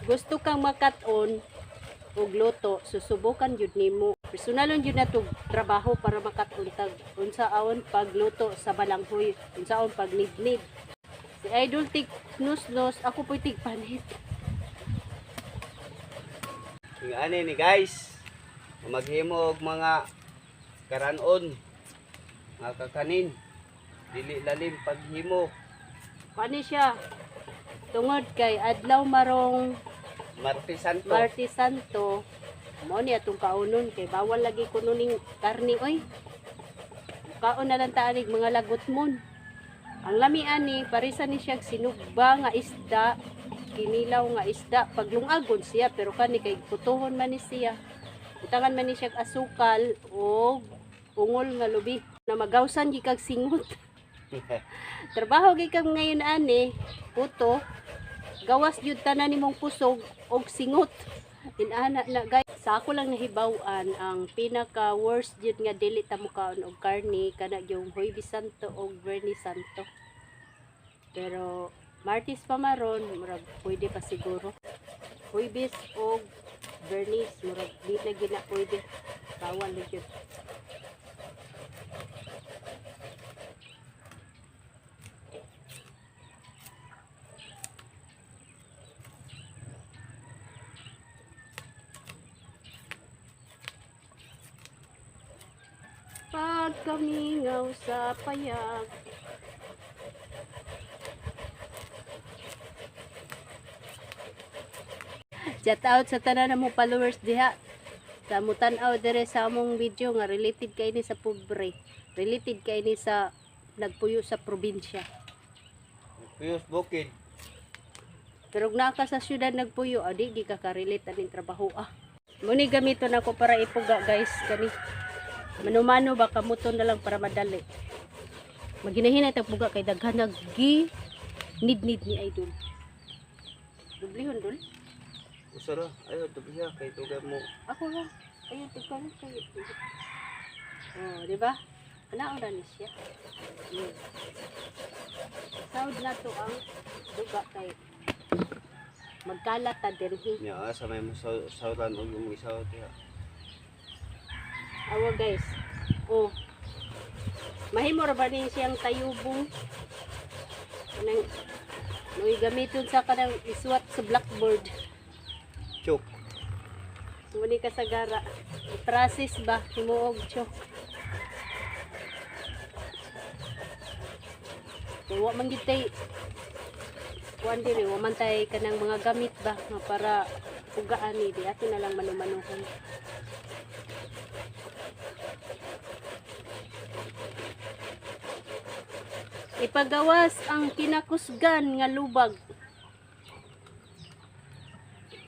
gusto kang makaton og luto, susubukan jud nimo. Personalon jud nato trabaho para makaton tag unsaon pagluto sa balanghoy, unsaon pagnidnid. Si Idol tig nus-nus, ako po'y tig panit. Yung ani ni guys, maghimo og mga karanon, mga kakanin, dili lalim paghimo. Pani siya, tungod kay adlaw marong Martes Santo. Martes Santo, mo ni atong kaunon kay bawal lagi kuno ning karni oy. Kaon na lang taanig mga lagot mon. Ang lami ani parisa ni siya sinugba nga isda, kinilaw nga isda paglungagon siya pero kani kay putuhon man ni siya. Butangan man ni siya asukal o ungol nga lubi na magawsan gi kag singot. Trabaho gi kag ngayon ani, puto, gawas jud tanan nimong pusog og singot. Inana na guys, sa ako lang nahibaw-an ang pinaka worst jud nga dili ta mo kaon og karni kana yung Huwebes Santo og Biyernes Santo. Pero Martes pa maron, murag pwede pa siguro. Huwebes og Biyernes murag di na gina pwede. Bawal na jud. Pagkamingaw sa payag. Shout out sa tanan namong followers diha. Sa mutan-aw dire sa among video nga related kay ni sa pobre. Related kay ni sa nagpuyo sa probinsya. Puyos bukid. Pero kung naa ka sa syudad nagpuyo, adi di ka ka-relate aning trabaho Muni gamiton ako para ipuga guys kani. Mano-mano ba kamuton na lang para madali. Maginahinay tag puga kay daghan naggi need ni Idol. Dublihon dul. Usara, ayo to biya kay tugay mo. Ako lang. Ayun tigkan kay. Oh, di ba? Anaon ra ni siya. Saud na to ang duga kay magkalat ta dirhi. Nya sa may sautan og mo isaw tiya. Awa guys. Oh. Mahimo ra ba ni siyang tayubong? Kanang noy gamiton sa kanang isuwat sa blackboard. Chok. Muni ka sa gara. Process ba himuog chok. Kaya wa man gid tay kuan diri wa man tay kanang mga gamit ba nga para pugaan ni di ato na lang manumanuhan. Ipagawas ang kinakusgan nga lubag.